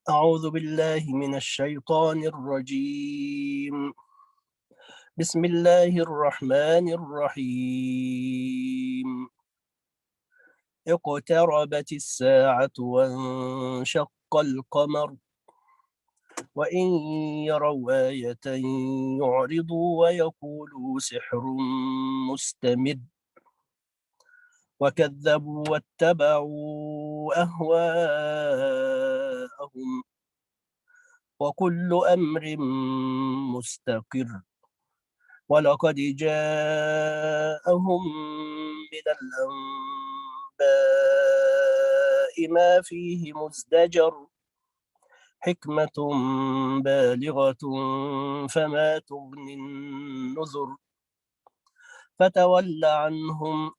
أعوذ بالله من الشيطان الرجيم. بسم الله الرحمن الرحيم. اقتربت الساعة وانشق القمر وإن يروا آية يعرضوا ويقولوا سحر مستمر وكذبوا واتبعوا أهواءهم وكل أمر مستقر ولقد جاءهم من الأنباء ما فيه مزدجر حكمة بالغة فما تغني النذر فتول عنهم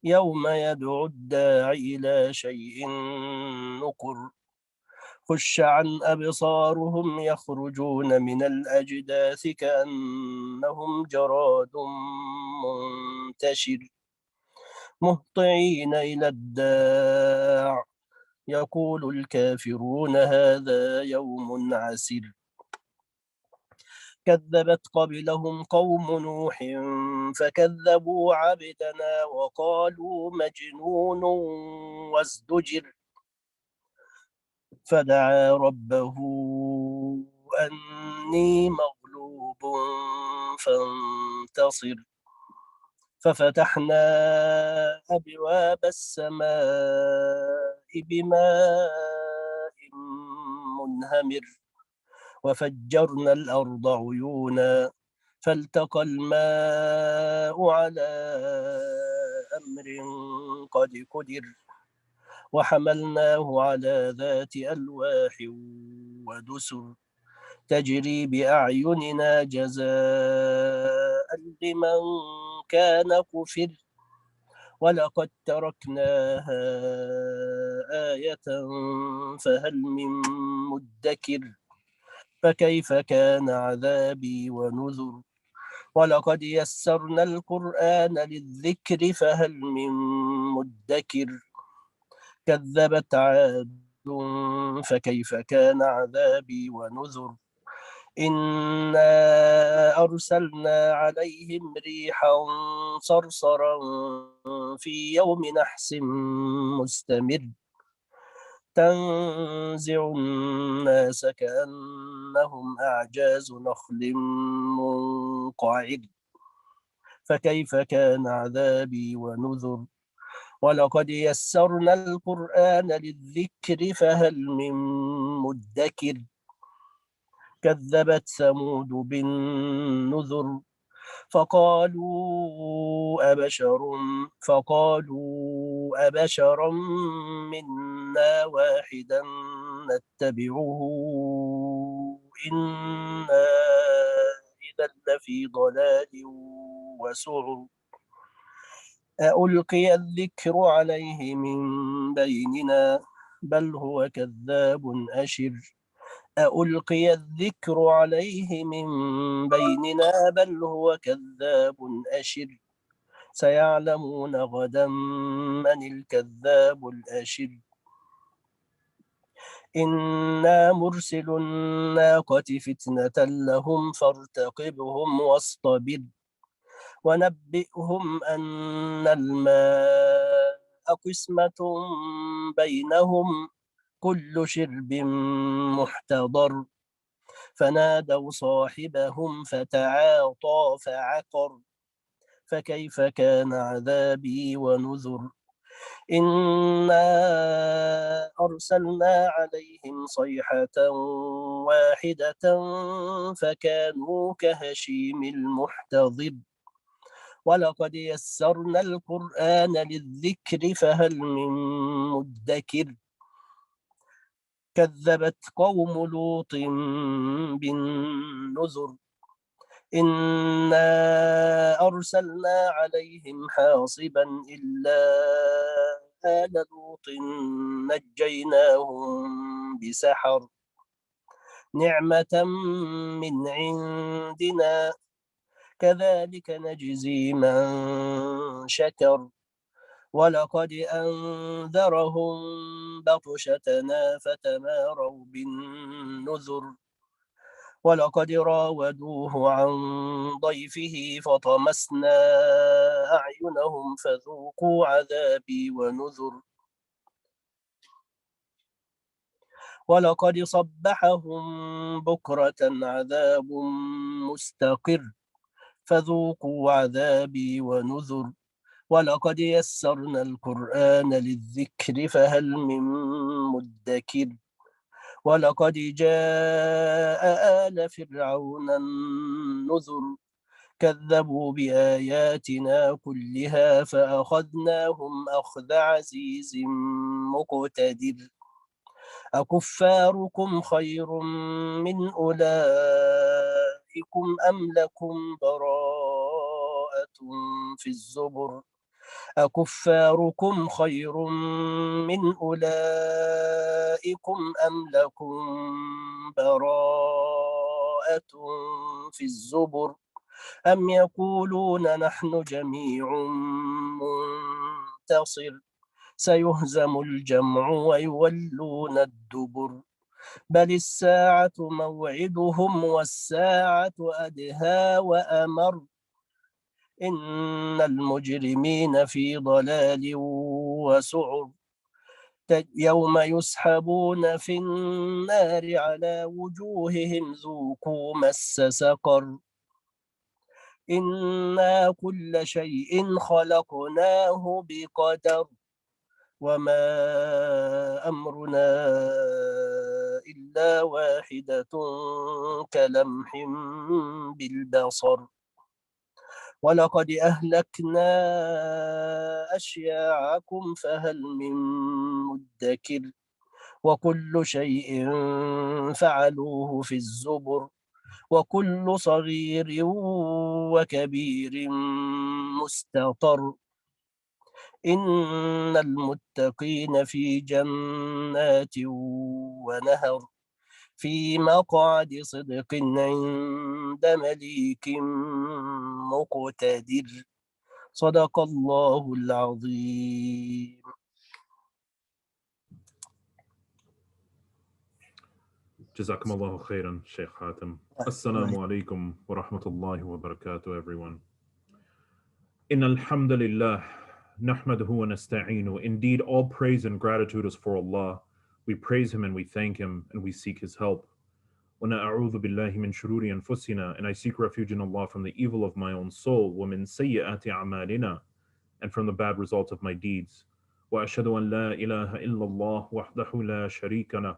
يوم يدعو الداعي إلى شيء نكر خش عن أبصارهم يخرجون من الأجداث كأنهم جراد منتشر مهطعين إلى الداع يقول الكافرون هذا يوم عسر كذبت قبلهم قوم نوح فكذبوا عبدنا وقالوا مجنون وازدجر فدعا ربه أني مغلوب فانتصر ففتحنا أبواب السماء بماء منهمر وفجرنا الأرض عيونا فالتقى الماء على أمر قد قدر وحملناه على ذات ألواح ودسر تجري بأعيننا جزاء لمن كان كفر ولقد تركناها آية فهل من مدكر فكيف كان عذابي ونذر ولقد يسرنا القرآن للذكر فهل من مدكر كذبت عاد فكيف كان عذابي ونذر إنا أرسلنا عليهم ريحا صرصرا في يوم نحس مستمر تنزع الناس كأنهم أعجاز نخل منقعر فكيف كان عذابي ونذر ولقد يسرنا القرآن للذكر فهل من مدكر كذبت ثمود بالنذر فقالوا أبشرا منا واحدا نتبعه إنا إذا لفي ضلال وسعر ألقي الذكر عليه من بيننا بل هو كذاب أشر ألقي الذكر عليه من بيننا بل هو كذاب أشر سيعلمون غدا من الكذاب الأشر إنا مرسل الناقة فتنة لهم فارتقبهم واصطبر ونبئهم أن الماء قسمة بينهم كل شرب محتضر فنادوا صاحبهم فتعاطى فعقر فكيف كان عذابي ونذر إنا أرسلنا عليهم صيحة واحدة فكانوا كهشيم المحتضر ولقد يسرنا القرآن للذكر فهل من مدكر كذبت قوم لوط بالنذر إنا أرسلنا عليهم حاصبا إلا آل لوط نجيناهم بسحر نعمة من عندنا كذلك نجزي من شكر ولقد أنذرهم بطشتنا فتماروا بالنذر ولقد راودوه عن ضيفه فطمسنا أعينهم فذوقوا عذابي ونذر ولقد صبحهم بكرة عذاب مستقر فذوقوا عذابي ونذر ولقد يسرنا القرآن للذكر فهل من مدكر ولقد جاء آل فرعون النذر كذبوا بآياتنا كلها فأخذناهم أخذ عزيز مقتدر أكفاركم خير من أولئكم أم لكم براءة في الزبر أكفاركم خير من أولئكم أم لكم براءة في الزبر أم يقولون نحن جميع منتصر سيهزم الجمع ويولون الدبر بل الساعة موعدهم والساعة أدهى وأمر إن المجرمين في ضلال وسعر يوم يسحبون في النار على وجوههم ذوقوا مس سقر إنا كل شيء خلقناه بقدر وما أمرنا إلا واحدة كلمح بالبصر ولقد أهلكنا أشياعكم فهل من مدكر وكل شيء فعلوه في الزبر وكل صغير وكبير مستطر إن المتقين في جنات ونهر في مقعد صدق عند مليك مقتدر صدق الله العظيم. Jazakum Allahu khairan, Sheikh Hatem. Assalamu alaikum wa rahmatullahi wa barakatuh, everyone. Inna alhamdulillah, nahmaduhu wa nasta'inu. Indeed, all praise and gratitude is for Allah. We praise Him and we thank Him and we seek His help. Wa na'udhu billahi min shururi anfusina. And I seek refuge in Allah from the evil of my own soul. Wa min sayyi'ati a'malina. And from the bad results of my deeds. Wa ashhadu an la ilaha illallah wahdahu la sharika lah.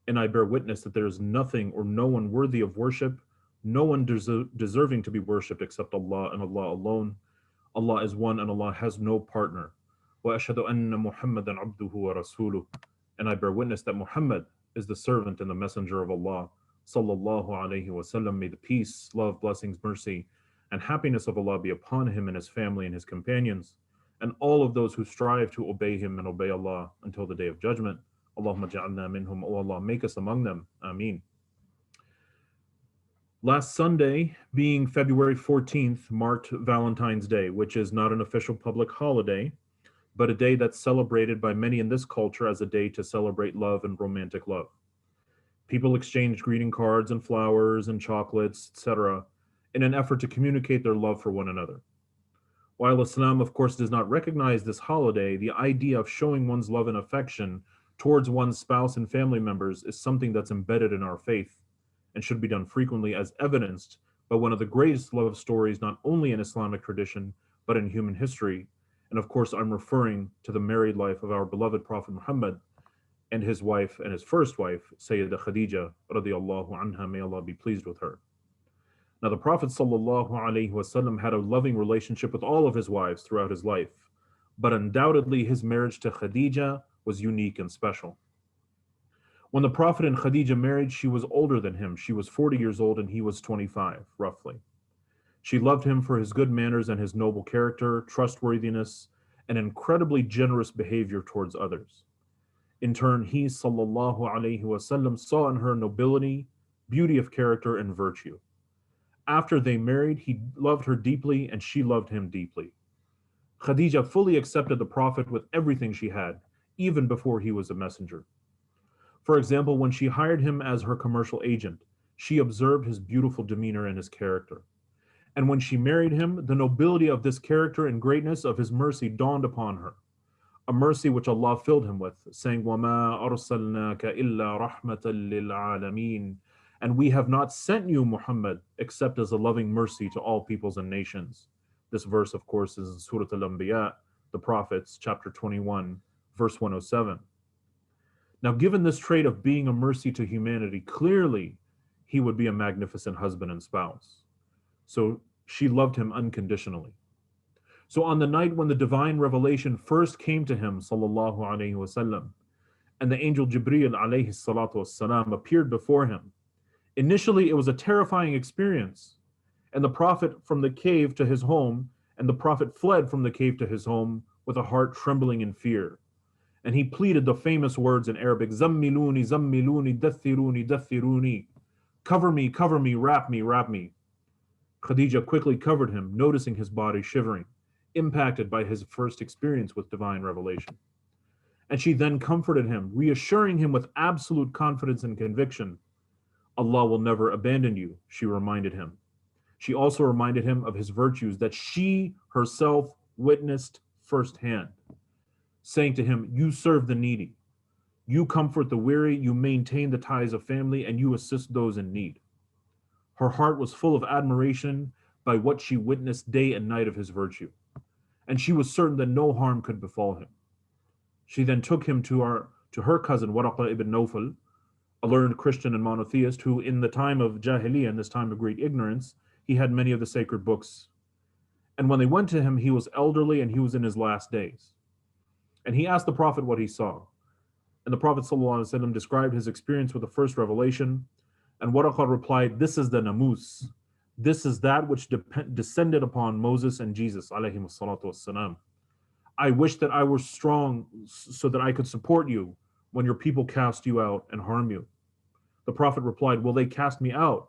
And I bear witness that there is nothing or no one worthy of worship, no one deserving to be worshipped except Allah and Allah alone. Allah is one and Allah has no partner. وَأَشْهَدُ أَنَّ مُحَمَّدًا عَبْدُهُ وَرَسُولُهُ. And I bear witness that Muhammad is the servant and the messenger of Allah. Sallallahu alayhi wasallam. May the peace, love, blessings, mercy, and happiness of Allah be upon him and his family and his companions, and all of those who strive to obey him and obey Allah until the day of judgment. Allahumma ja'alna minhum. O Allah, make us among them. Ameen. Last Sunday, being February 14th, marked Valentine's Day, which is not an official public holiday, but a day that's celebrated by many in this culture as a day to celebrate love and romantic love. People exchanged greeting cards and flowers and chocolates, etc., in an effort to communicate their love for one another. While Islam, of course, does not recognize this holiday, the idea of showing one's love and affection towards one's spouse and family members is something that's embedded in our faith and should be done frequently, as evidenced by one of the greatest love stories not only in Islamic tradition, but in human history. And of course, I'm referring to the married life of our beloved Prophet Muhammad and his wife and his first wife, Sayyidah Khadija, radiallahu anha, may Allah be pleased with her. Now, the Prophet sallallahu alaihi wasallam had a loving relationship with all of his wives throughout his life, but undoubtedly his marriage to Khadija was unique and special. When the Prophet and Khadija married, she was older than him. She was 40 years old and he was 25, roughly. She loved him for his good manners and his noble character, trustworthiness, and incredibly generous behavior towards others. In turn, he, sallallahu alaihi wasallam, saw in her nobility, beauty of character, and virtue. After they married, he loved her deeply and she loved him deeply. Khadija fully accepted the Prophet with everything she had, even before he was a messenger. For example, when she hired him as her commercial agent, she observed his beautiful demeanor and his character. And when she married him, the nobility of this character and greatness of his mercy dawned upon her, a mercy which Allah filled him with, saying, وَمَا أَرْسَلْنَاكَ إِلَّا رَحْمَةً لِلْعَالَمِينَ. And we have not sent you, Muhammad, except as a loving mercy to all peoples and nations. This verse, of course, is in Surah Al-Anbiya, the Prophets, chapter 21, verse 107. Now, given this trait of being a mercy to humanity, clearly he would be a magnificent husband and spouse. So she loved him unconditionally. So on the night when the divine revelation first came to him, sallallahu alaihi wasallam, and the angel Jibreel alayhi salatu wassalam appeared before him, initially it was a terrifying experience. And the Prophet from the cave to his home, and the Prophet fled from the cave to his home with a heart trembling in fear. And he pleaded the famous words in Arabic, Zammiluni, Zammiluni, Dathiruni, Dathiruni. Cover me, wrap me, wrap me. Khadija quickly covered him, noticing his body shivering, impacted by his first experience with divine revelation. And she then comforted him, reassuring him with absolute confidence and conviction. Allah will never abandon you, she reminded him. She also reminded him of his virtues that she herself witnessed firsthand, saying to him, you serve the needy, you comfort the weary, you maintain the ties of family, and you assist those in need. Her heart was full of admiration by what she witnessed day and night of his virtue, and she was certain that no harm could befall him. She then took him to her cousin Waraqa ibn Nawfal, a learned Christian and monotheist who, in the time of Jahiliyyah, in this time of great ignorance, he had many of the sacred books. And when they went to him, he was elderly and he was in his last days. And he asked the Prophet what he saw. And the Prophet ﷺ described his experience with the first revelation. And Waraqa replied, this is the namus. This is that which descended upon Moses and Jesus, alayhim salatu wassalam. I wish that I were strong so that I could support you when your people cast you out and harm you. The Prophet replied, will they cast me out?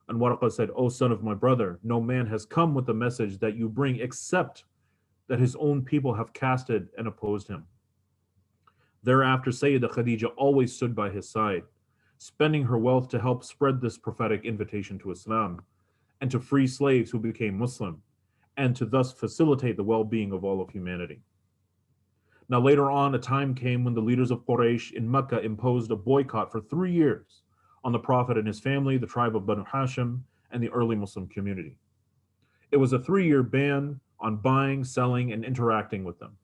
And Waraqa said, O son of my brother, no man has come with the message that you bring except that his own people have casted and opposed him. Thereafter, Sayyidah Khadija always stood by his side, spending her wealth to help spread this prophetic invitation to Islam and to free slaves who became Muslim, and to thus facilitate the well-being of all of humanity. Now later on, a time came when the leaders of Quraysh in Mecca imposed a boycott for 3 years on the Prophet and his family, the tribe of Banu Hashim, and the early Muslim community. It was a 3-year ban on buying, selling, and interacting with them,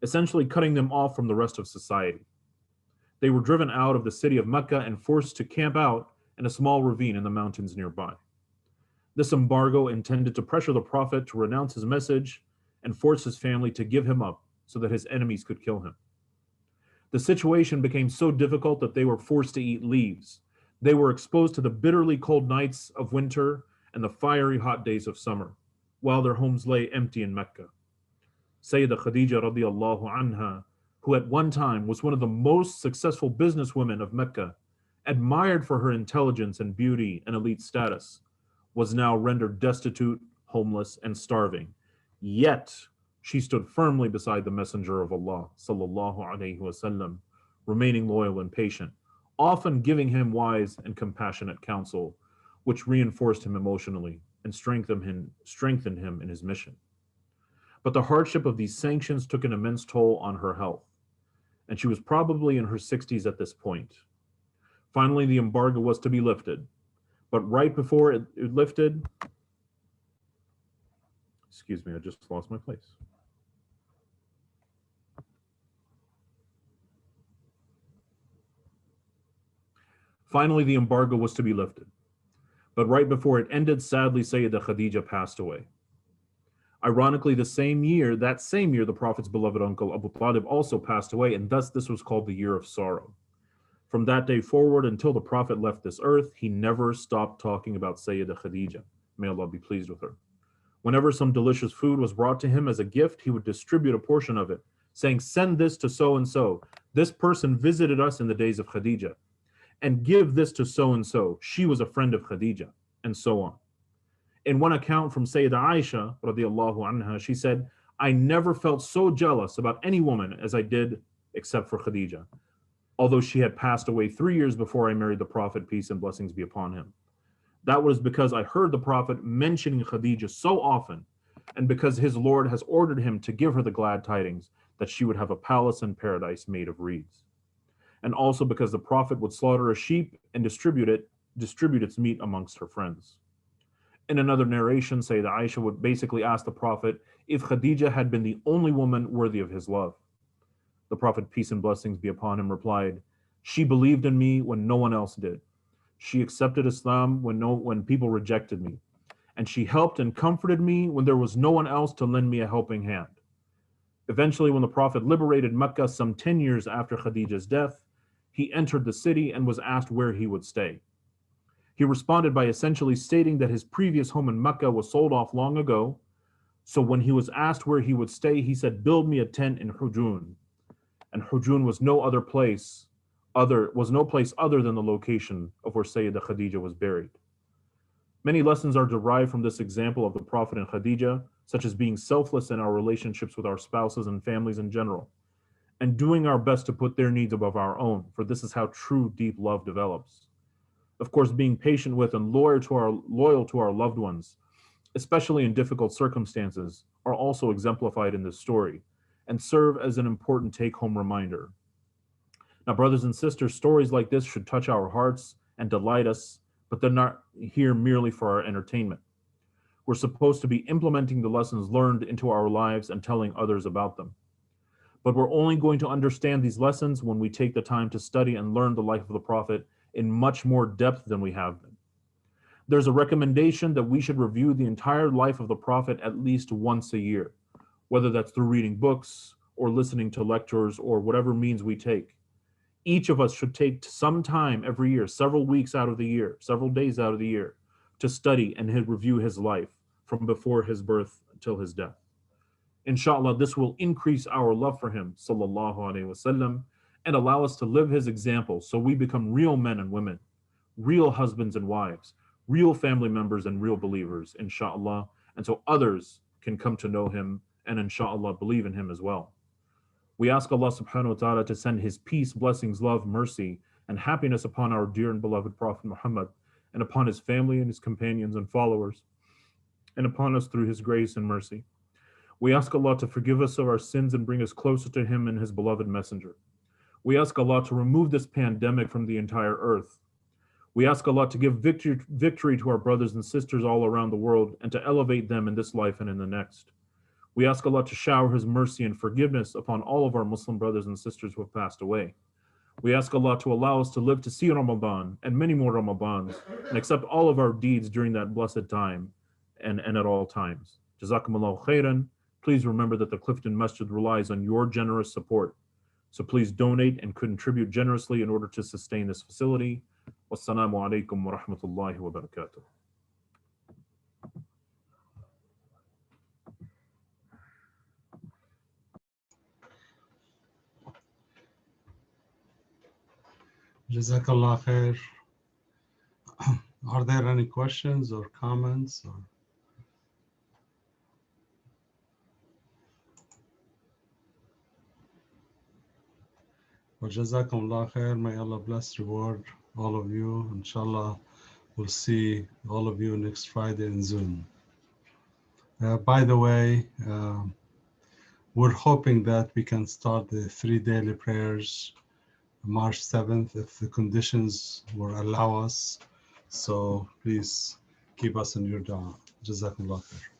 essentially cutting them off from the rest of society. They were driven out of the city of Mecca and forced to camp out in a small ravine in the mountains nearby. This embargo intended to pressure the Prophet to renounce his message and force his family to give him up so that his enemies could kill him. The situation became so difficult that they were forced to eat leaves. They were exposed to the bitterly cold nights of winter and the fiery hot days of summer, while their homes lay empty in Mecca. Sayyidah Khadija radiallahu anha, who at one time was one of the most successful businesswomen of Mecca, admired for her intelligence and beauty and elite status, was now rendered destitute, homeless, and starving. Yet, she stood firmly beside the Messenger of Allah, sallallahu alaihi wasallam, remaining loyal and patient, often giving him wise and compassionate counsel, which reinforced him emotionally and strengthened him in his mission. But the hardship of these sanctions took an immense toll on her health, and she was probably in her 60s at this point. Finally, the embargo was to be lifted, but right before it lifted, excuse me, I just lost my place. Finally, the embargo was to be lifted. But right before it ended, sadly, Sayyidah Khadija passed away. Ironically, that same year, the Prophet's beloved uncle Abu Talib also passed away, and thus this was called the year of sorrow. From that day forward until the Prophet left this earth, he never stopped talking about Sayyidah Khadija. May Allah be pleased with her. Whenever some delicious food was brought to him as a gift, he would distribute a portion of it, saying, send this to so-and-so. This person visited us in the days of Khadija. And give this to so-and-so. She was a friend of Khadija, and so on. In one account from Sayyidah Aisha, radiallahu anha, she said, I never felt so jealous about any woman as I did except for Khadija, although she had passed away 3 years before I married the Prophet, peace and blessings be upon him. That was because I heard the Prophet mentioning Khadija so often, and because his Lord has ordered him to give her the glad tidings that she would have a palace in paradise made of reeds. And also because the Prophet would slaughter a sheep and distribute its meat amongst her friends. In another narration, Sayyidah Aisha would basically ask the Prophet if Khadija had been the only woman worthy of his love. The Prophet, peace and blessings be upon him, replied, "She believed in me when no one else did. She accepted Islam when people rejected me. And she helped and comforted me when there was no one else to lend me a helping hand." Eventually, when the Prophet liberated Mecca some 10 years after Khadija's death, he entered the city and was asked where he would stay. He responded by essentially stating that his previous home in Mecca was sold off long ago. So when he was asked where he would stay, he said, "Build me a tent in Hujun." And Hujun was no place other than the location of where Sayyidah Khadija was buried. Many lessons are derived from this example of the Prophet and Khadija, such as being selfless in our relationships with our spouses and families in general, and doing our best to put their needs above our own, for this is how true deep love develops. Of course, being patient with and loyal to our loved ones, especially in difficult circumstances, are also exemplified in this story and serve as an important take-home reminder. Now, brothers and sisters, stories like this should touch our hearts and delight us, but they're not here merely for our entertainment. We're supposed to be implementing the lessons learned into our lives and telling others about them. But we're only going to understand these lessons when we take the time to study and learn the life of the Prophet in much more depth than we have been. There's a recommendation that we should review the entire life of the Prophet at least once a year, whether that's through reading books or listening to lectures or whatever means we take. Each of us should take some time every year, several weeks out of the year, several days out of the year, to study and review his life from before his birth till his death. Inshallah, this will increase our love for him, sallallahu alaihi wasallam, and allow us to live his example so we become real men and women, real husbands and wives, real family members and real believers, inshallah, and so others can come to know him and inshallah believe in him as well. We ask Allah subhanahu wa ta'ala to send his peace, blessings, love, mercy, and happiness upon our dear and beloved Prophet Muhammad, and upon his family and his companions and followers, and upon us through his grace and mercy. We ask Allah to forgive us of our sins and bring us closer to him and his beloved messenger. We ask Allah to remove this pandemic from the entire earth. We ask Allah to give victory to our brothers and sisters all around the world and to elevate them in this life and in the next. We ask Allah to shower his mercy and forgiveness upon all of our Muslim brothers and sisters who have passed away. We ask Allah to allow us to live to see Ramadan and many more Ramadans and accept all of our deeds during that blessed time and at all times. Jazakumullahu khairan. Please remember that the Clifton Masjid relies on your generous support. So please donate and contribute generously in order to sustain this facility. Wassalamu alaikum wa rahmatullahi wa barakatuh. Jazakallah khair. Are there any questions or comments? Well, Jazakallah khair. May Allah bless, reward all of you. Inshallah, we'll see all of you next Friday in Zoom. By the way, we're hoping that we can start the 3 daily prayers March 7th if the conditions will allow us. So please keep us in your dua. Jazakallah khair.